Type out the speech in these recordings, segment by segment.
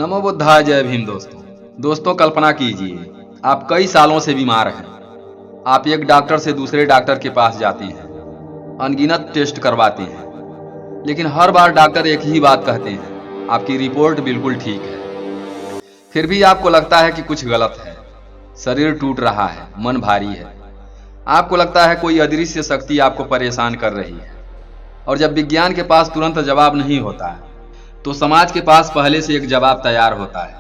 नमो बुद्धाय, जय भीम। दोस्तों कल्पना कीजिए आप कई सालों से बीमार हैं। आप एक डॉक्टर से दूसरे डॉक्टर के पास जाते हैं, अनगिनत टेस्ट करवाते हैं, लेकिन हर बार डॉक्टर एक ही बात कहते हैं, आपकी रिपोर्ट बिल्कुल ठीक है। फिर भी आपको लगता है कि कुछ गलत है। शरीर टूट रहा है, मन भारी है। आपको लगता है कोई अदृश्य शक्ति आपको परेशान कर रही है। और जब विज्ञान के पास तुरंत जवाब नहीं होता है तो समाज के पास पहले से एक जवाब तैयार होता है,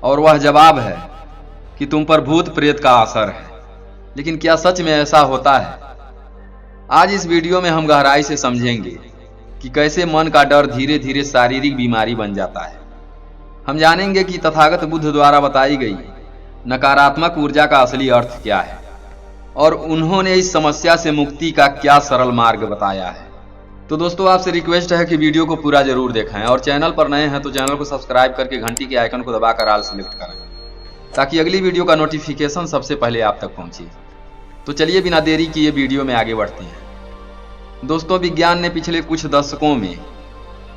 और वह जवाब है कि तुम पर भूत प्रेत का असर है। लेकिन क्या सच में ऐसा होता है? आज इस वीडियो में हम गहराई से समझेंगे कि कैसे मन का डर धीरे धीरे शारीरिक बीमारी बन जाता है। हम जानेंगे कि तथागत बुद्ध द्वारा बताई गई नकारात्मक ऊर्जा का असली अर्थ क्या है, और उन्होंने इस समस्या से मुक्ति का क्या सरल मार्ग बताया है। तो दोस्तों आपसे रिक्वेस्ट है कि वीडियो को पूरा जरूर देखें, और चैनल पर नए हैं तो चैनल को सब्सक्राइब करके घंटी के आइकन को दबाकर ऑल सेलेक्ट करें, ताकि अगली वीडियो का नोटिफिकेशन सबसे पहले आप तक पहुंचे। तो चलिए बिना देरी किए वीडियो में आगे बढ़ते हैं। दोस्तों विज्ञान ने पिछले कुछ दशकों में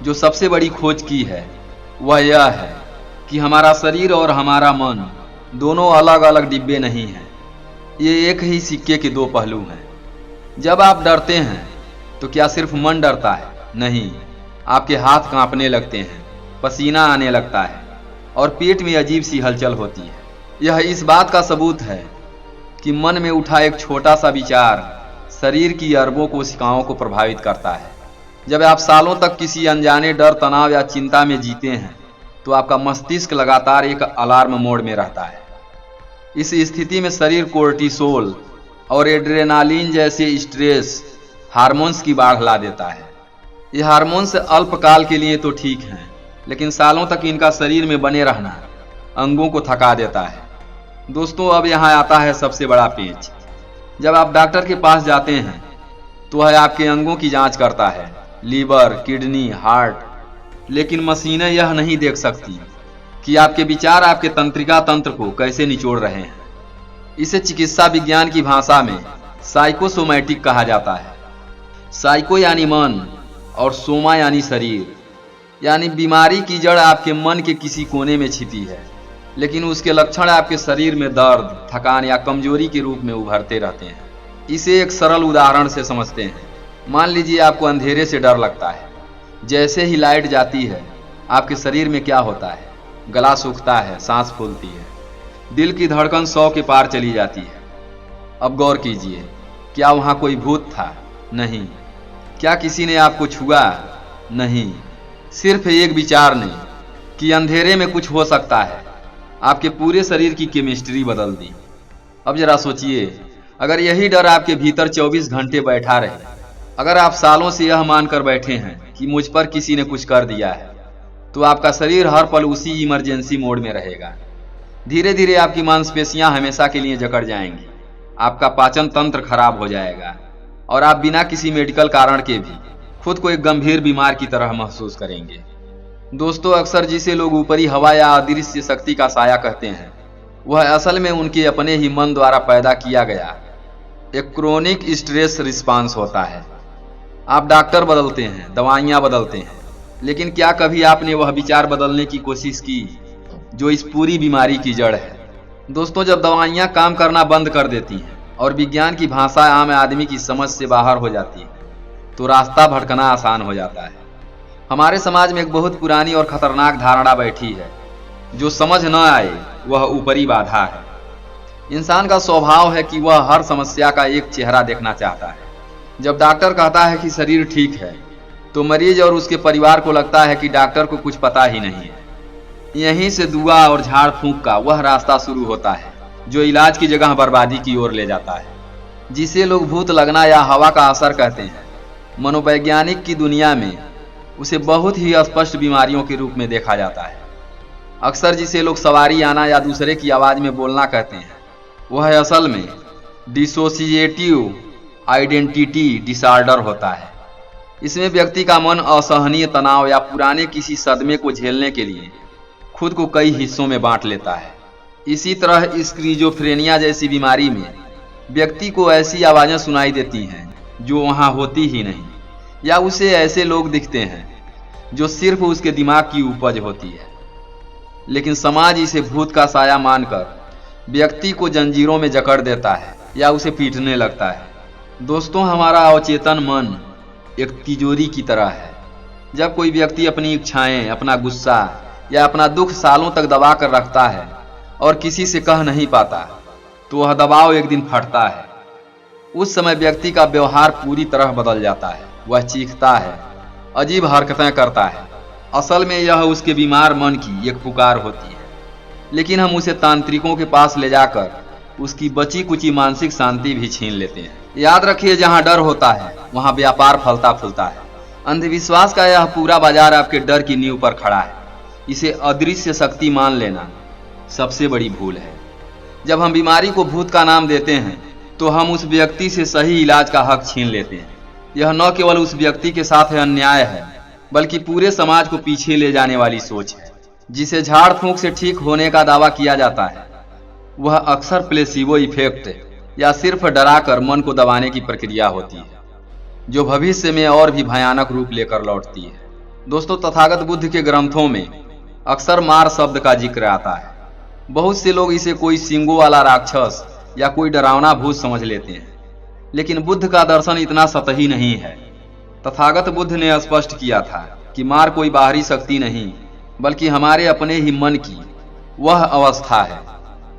जो सबसे बड़ी खोज की है वह यह है कि हमारा शरीर और हमारा मन दोनों अलग अलग डिब्बे नहीं हैं। ये एक ही सिक्के के दो पहलू हैं। जब आप डरते हैं तो क्या सिर्फ मन डरता है? नहीं, आपके हाथ कांपने लगते हैं, पसीना आने लगता है और पेट में अजीब सी हलचल होती है। यह इस बात का सबूत है कि मन में उठा एक छोटा सा विचार शरीर की अरबों कोशिकाओं को प्रभावित करता है। जब आप सालों तक किसी अनजाने डर, तनाव या चिंता में जीते हैं तो आपका मस्तिष्क लगातार एक अलार्म मोड में रहता है। इस स्थिति में शरीर कोर्टिसोल और एड्रेनालिन जैसे स्ट्रेस हार्मोन्स की बाढ़ ला देता है। ये हार्मोन्स अल्पकाल के लिए तो ठीक हैं, लेकिन सालों तक इनका शरीर में बने रहना अंगों को थका देता है। दोस्तों अब यहाँ आता है सबसे बड़ा पेच। जब आप डॉक्टर के पास जाते हैं तो वह आपके अंगों की जांच करता है, लीवर, किडनी, हार्ट, लेकिन मशीनें यह नहीं देख सकती कि आपके विचार आपके तंत्रिका तंत्र को कैसे निचोड़ रहे हैं। इसे चिकित्सा विज्ञान की भाषा में साइकोसोमैटिक कहा जाता है। साइको यानी मन और सोमा यानी शरीर, यानी बीमारी की जड़ आपके मन के किसी कोने में छिपी है, लेकिन उसके लक्षण आपके शरीर में दर्द, थकान या कमजोरी के रूप में उभरते रहते हैं। इसे एक सरल उदाहरण से समझते हैं। मान लीजिए आपको अंधेरे से डर लगता है। जैसे ही लाइट जाती है आपके शरीर में क्या होता है? गला सूखता है, सांस फूलती है, दिल की धड़कन 100 के पार चली जाती है। अब गौर कीजिए, क्या वहां कोई भूत था? नहीं। क्या किसी ने आपको छुआ? नहीं। सिर्फ एक विचार ने कि अंधेरे में कुछ हो सकता है आपके पूरे शरीर की केमिस्ट्री बदल दी। अब जरा सोचिए, अगर यही डर आपके भीतर 24 घंटे बैठा रहे, अगर आप सालों से यह मानकर बैठे हैं कि मुझ पर किसी ने कुछ कर दिया है, तो आपका शरीर हर पल उसी इमरजेंसी मोड में रहेगा। धीरे धीरे आपकी मांसपेशियां हमेशा के लिए जकड़ जाएंगी, आपका पाचन तंत्र खराब हो जाएगा, और आप बिना किसी मेडिकल कारण के भी खुद को एक गंभीर बीमार की तरह महसूस करेंगे। दोस्तों अक्सर जिसे लोग ऊपरी हवा या अदृश्य शक्ति का साया कहते हैं, वह असल में उनके अपने ही मन द्वारा पैदा किया गया एक क्रोनिक स्ट्रेस रिस्पांस होता है। आप डॉक्टर बदलते हैं, दवाइयाँ बदलते हैं, लेकिन क्या कभी आपने वह विचार बदलने की कोशिश की जो इस पूरी बीमारी की जड़ है? दोस्तों जब दवाइयाँ काम करना बंद कर देती हैं और विज्ञान की भाषा आम आदमी की समझ से बाहर हो जाती है, तो रास्ता भटकना आसान हो जाता है। हमारे समाज में एक बहुत पुरानी और खतरनाक धारणा बैठी है, जो समझ न आए वह ऊपरी बाधा है। इंसान का स्वभाव है कि वह हर समस्या का एक चेहरा देखना चाहता है। जब डॉक्टर कहता है कि शरीर ठीक है, तो मरीज और उसके परिवार को लगता है कि डॉक्टर को कुछ पता ही नहीं है। यहीं से दुआ और झाड़ फूंक का वह रास्ता शुरू होता है जो इलाज की जगह बर्बादी की ओर ले जाता है, जिसे लोग भूत लगना या हवा का असर कहते हैं। मनोवैज्ञानिक की दुनिया में उसे बहुत ही स्पष्ट बीमारियों के रूप में देखा जाता है। अक्सर जिसे लोग सवारी आना या दूसरे की आवाज़ में बोलना कहते हैं, वह असल में डिसोसिएटिव आइडेंटिटी डिसऑर्डर होता है। इसमें व्यक्ति का मन असहनीय तनाव या पुराने किसी सदमे को झेलने के लिए खुद को कई हिस्सों में बांट लेता है। इसी तरह स्किज़ोफ्रेनिया जैसी बीमारी में व्यक्ति को ऐसी आवाज़ें सुनाई देती हैं जो वहाँ होती ही नहीं, या उसे ऐसे लोग दिखते हैं जो सिर्फ उसके दिमाग की उपज होती है। लेकिन समाज इसे भूत का साया मानकर व्यक्ति को जंजीरों में जकड़ देता है या उसे पीटने लगता है। दोस्तों, हमारा अवचेतन मन एक तिजोरी की तरह है। जब कोई व्यक्ति अपनी इच्छाएं, अपना गुस्सा या अपना दुख सालों तक दबा कर रखता है और किसी से कह नहीं पाता, तो वह दबाव एक दिन फटता है। उस समय व्यक्ति का व्यवहार पूरी तरह बदल जाता है। वह चीखता है, अजीब हरकतें करता है। असल में यह उसके बीमार मन की एक पुकार होती है। लेकिन हम उसे तांत्रिकों के पास ले जाकर उसकी बची कुची मानसिक शांति भी छीन लेते हैं। याद रखिए, जहाँ डर होता है वहाँ व्यापार फलता फूलता है। अंधविश्वास का यह पूरा बाजार आपके डर की नींव पर खड़ा है। इसे अदृश्य शक्ति मान लेना सबसे बड़ी भूल है। जब हम बीमारी को भूत का नाम देते हैं तो हम उस व्यक्ति से सही इलाज का हक छीन लेते हैं। यह न केवल उस व्यक्ति के साथ अन्याय है, बल्कि पूरे समाज को पीछे ले जाने वाली सोच है। जिसे झाड़ फूंक से ठीक होने का दावा किया जाता है, वह अक्सर प्लेसिबो इफेक्ट या सिर्फ डराकर मन को दबाने की प्रक्रिया होती है, जो भविष्य में और भी भयानक रूप लेकर लौटती है। दोस्तों, तथागत बुद्ध के ग्रंथों में अक्सर मार शब्द का जिक्र आता है। बहुत से लोग इसे कोई सींगों वाला राक्षस या कोई डरावना भूत समझ लेते हैं, लेकिन बुद्ध का दर्शन इतना सतही नहीं है। तथागत बुद्ध ने स्पष्ट किया था कि मार कोई बाहरी शक्ति नहीं, बल्कि हमारे अपने ही मन की वह अवस्था है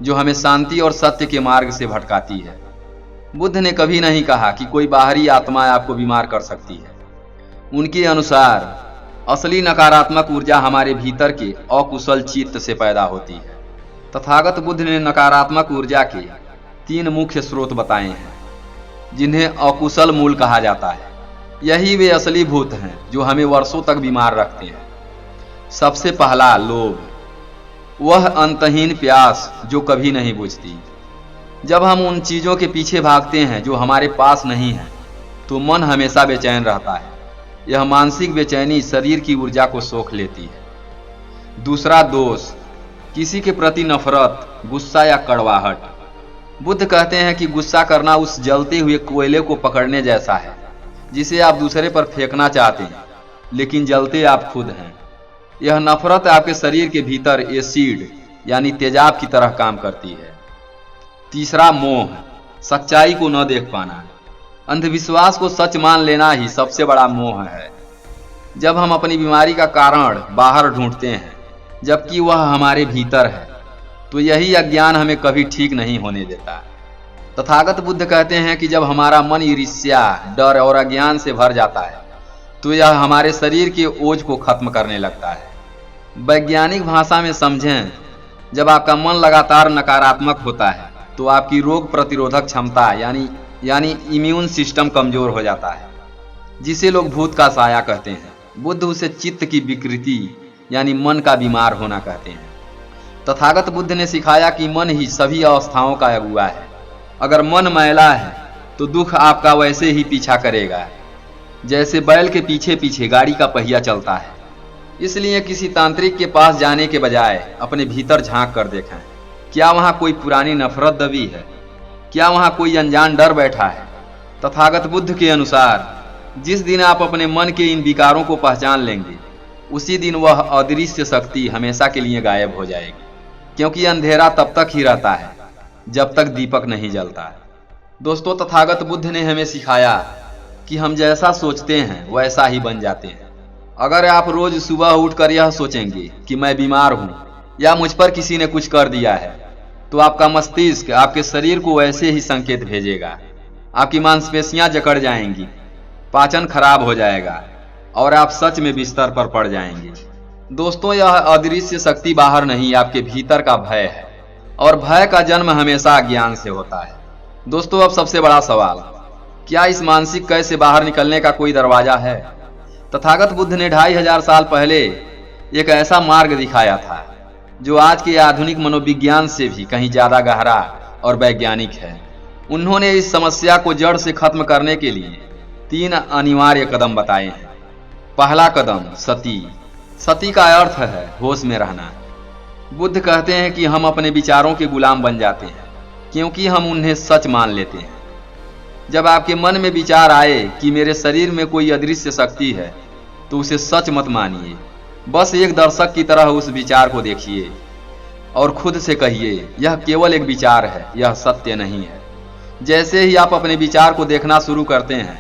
जो हमें शांति और सत्य के मार्ग से भटकाती है। बुद्ध ने कभी नहीं कहा कि कोई बाहरी आत्मा आपको बीमार कर सकती है। उनके अनुसार असली नकारात्मक ऊर्जा हमारे भीतर के अकुशल चित्त से पैदा होती है। तथागत बुद्ध ने नकारात्मक ऊर्जा के 3 मुख्य स्रोत बताए हैं, जिन्हें अकुशल मूल कहा जाता है। यही वे असली भूत हैं जो हमें वर्षों तक बीमार रखते हैं। सबसे पहला, लोभ। वह अंतहीन प्यास जो कभी नहीं बुझती। जब हम उन चीजों के पीछे भागते हैं जो हमारे पास नहीं है, तो मन हमेशा बेचैन रहता है। यह मानसिक बेचैनी शरीर की ऊर्जा को सोख लेती है। दूसरा, दोष। किसी के प्रति नफरत, गुस्सा या कड़वाहट। बुद्ध कहते हैं कि गुस्सा करना उस जलते हुए कोयले को पकड़ने जैसा है, जिसे आप दूसरे पर फेंकना चाहते हैं, लेकिन जलते आप खुद हैं। यह नफरत आपके शरीर के भीतर एसिड यानी तेजाब की तरह काम करती है। तीसरा, मोह। सच्चाई को न देख पाना। अंधविश्वास को सच मान लेना ही सबसे बड़ा मोह है। जब हम अपनी बीमारी का कारण बाहर ढूंढते हैं, जबकि वह हमारे भीतर है, तो यही अज्ञान हमें कभी ठीक नहीं होने देता। तथागत बुद्ध कहते हैं कि जब हमारा मन ईर्ष्या, डर और अज्ञान से भर जाता है, तो यह हमारे शरीर के ओज को खत्म करने लगता है। वैज्ञानिक भाषा में समझें, जब आपका मन लगातार नकारात्मक होता है, तो आपकी रोग प्रतिरोधक क्षमता यानी इम्यून सिस्टम कमजोर हो जाता है, जिसे लोग भूत का साया कहते हैं। बुद्ध उसे चित्त की विकृति यानी मन का बीमार होना कहते हैं। तथागत बुद्ध ने सिखाया कि मन ही सभी अवस्थाओं का अगुआ है। अगर मन मैला है तो दुख आपका वैसे ही पीछा करेगा, जैसे बैल के पीछे पीछे गाड़ी का पहिया चलता है। इसलिए किसी तांत्रिक के पास जाने के बजाय अपने भीतर झांक कर देखें। क्या वहाँ कोई पुरानी नफरत दबी है? क्या वहाँ कोई अनजान डर बैठा है? तथागत बुद्ध के अनुसार जिस दिन आप अपने मन के इन विकारों को पहचान लेंगे, उसी दिन वह अदृश्य शक्ति हमेशा के लिए गायब हो जाएगी। क्योंकि अंधेरा तब तक ही रहता है जब तक दीपक नहीं जलता। दोस्तों, तथागत बुद्ध ने हमें सिखाया कि हम जैसा सोचते हैं वैसा ही बन जाते हैं। अगर आप रोज सुबह उठकर यह सोचेंगे कि मैं बीमार हूं या मुझ पर किसी ने कुछ कर दिया है, तो आपका मस्तिष्क आपके शरीर को वैसे ही संकेत भेजेगा। आपकी मांसपेशियां जकड़ जाएंगी, पाचन खराब हो जाएगा और आप सच में बिस्तर पर पड़ जाएंगे। दोस्तों, यह अदृश्य शक्ति बाहर नहीं, आपके भीतर का भय है, और भय का जन्म हमेशा अज्ञान से होता है। दोस्तों, अब सबसे बड़ा सवाल, क्या इस मानसिक कैद से बाहर निकलने का कोई दरवाजा है? तथागत बुद्ध ने 2500 साल पहले एक ऐसा मार्ग दिखाया था जो आज के आधुनिक मनोविज्ञान से भी कहीं ज्यादा गहरा और वैज्ञानिक है। उन्होंने इस समस्या को जड़ से खत्म करने के लिए 3 अनिवार्य कदम बताए हैं। पहला कदम, सती। सती का अर्थ है होश में रहना। बुद्ध कहते हैं कि हम अपने विचारों के गुलाम बन जाते हैं क्योंकि हम उन्हें सच मान लेते हैं। जब आपके मन में विचार आए कि मेरे शरीर में कोई अदृश्य शक्ति है, तो उसे सच मत मानिए, बस एक दर्शक की तरह उस विचार को देखिए और खुद से कहिए, यह केवल एक विचार है, यह सत्य नहीं है। जैसे ही आप अपने विचार को देखना शुरू करते हैं,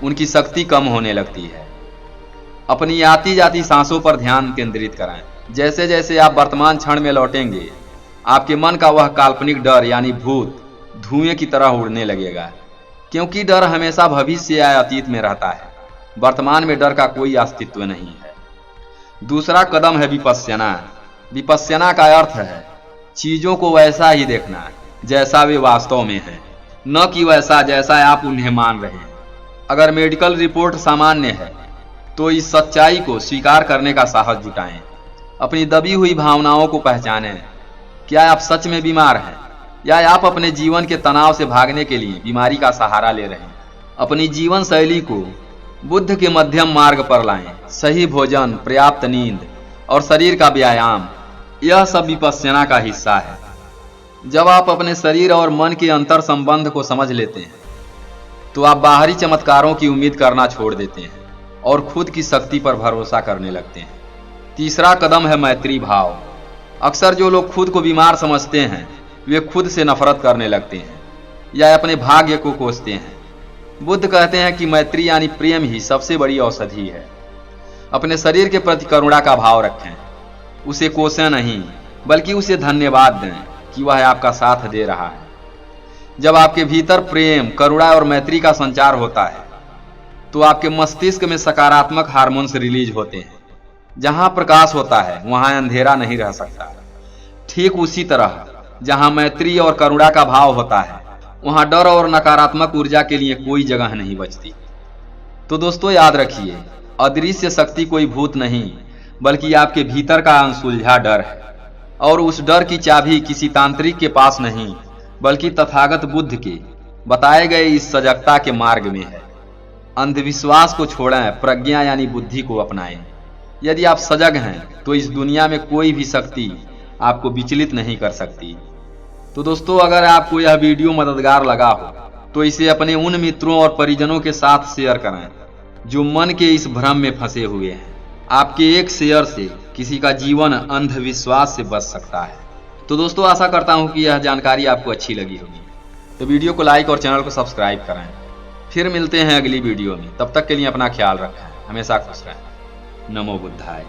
उनकी शक्ति कम होने लगती है। अपनी आती जाती सांसों पर ध्यान केंद्रित कराएं। जैसे जैसे आप वर्तमान क्षण में लौटेंगे, आपके मन का वह काल्पनिक डर यानी भूत धुएं की तरह उड़ने लगेगा, क्योंकि डर हमेशा भविष्य या अतीत में रहता है। वर्तमान में डर का कोई अस्तित्व नहीं है। दूसरा कदम है विपश्यना। विपश्यना का अर्थ है चीजों को वैसा ही देखना जैसा वे वास्तव में है, न कि वैसा जैसा आप उन्हें मान रहे हैं। अगर मेडिकल रिपोर्ट सामान्य है तो इस सच्चाई को स्वीकार करने का साहस जुटाएं। अपनी दबी हुई भावनाओं को पहचानें। क्या आप सच में बीमार हैं या आप अपने जीवन के तनाव से भागने के लिए बीमारी का सहारा ले रहे हैं? अपनी जीवन शैली को बुद्ध के मध्यम मार्ग पर लाएं। सही भोजन, पर्याप्त नींद और शरीर का व्यायाम, यह सब विपश्यना का हिस्सा है। जब आप अपने शरीर और मन के अंतर संबंध को समझ लेते हैं तो आप बाहरी चमत्कारों की उम्मीद करना छोड़ देते हैं और खुद की शक्ति पर भरोसा करने लगते हैं। तीसरा कदम है मैत्री भाव। अक्सर जो लोग खुद को बीमार समझते हैं, वे खुद से नफरत करने लगते हैं या अपने भाग्य को कोसते हैं। बुद्ध कहते हैं कि मैत्री यानी प्रेम ही सबसे बड़ी औषधि है। अपने शरीर के प्रति करुणा का भाव रखें। उसे कोसें नहीं, बल्कि उसे धन्यवाद दें कि वह आपका साथ दे रहा है। जब आपके भीतर प्रेम, करुणा और मैत्री का संचार होता है तो आपके मस्तिष्क में सकारात्मक हार्मोन्स रिलीज होते हैं। जहां प्रकाश होता है वहां अंधेरा नहीं रह सकता। ठीक उसी तरह जहां मैत्री और करुणा का भाव होता है वहां डर और नकारात्मक ऊर्जा के लिए कोई जगह नहीं बचती। तो दोस्तों याद रखिए, अदृश्य शक्ति कोई भूत नहीं, बल्कि आपके भीतर का अनसुलझा डर है। और उस डर की चाबी किसी तांत्रिक के पास नहीं, बल्कि तथागत बुद्ध के बताए गए इस सजगता के मार्ग में है। अंधविश्वास को छोड़ें, प्रज्ञा यानी बुद्धि को अपनाएं। यदि आप सजग हैं तो इस दुनिया में कोई भी शक्ति आपको विचलित नहीं कर सकती। तो दोस्तों, अगर आपको यह वीडियो मददगार लगा हो तो इसे अपने उन मित्रों और परिजनों के साथ शेयर करें जो मन के इस भ्रम में फंसे हुए हैं। आपके एक शेयर से किसी का जीवन अंधविश्वास से बच सकता है। तो दोस्तों, आशा करता हूं कि यह जानकारी आपको अच्छी लगी होगी। तो वीडियो को लाइक और चैनल को सब्सक्राइब करें। फिर मिलते हैं अगली वीडियो में। तब तक के लिए अपना ख्याल रखें, हमेशा खुश रहें। नमो बुद्धाय।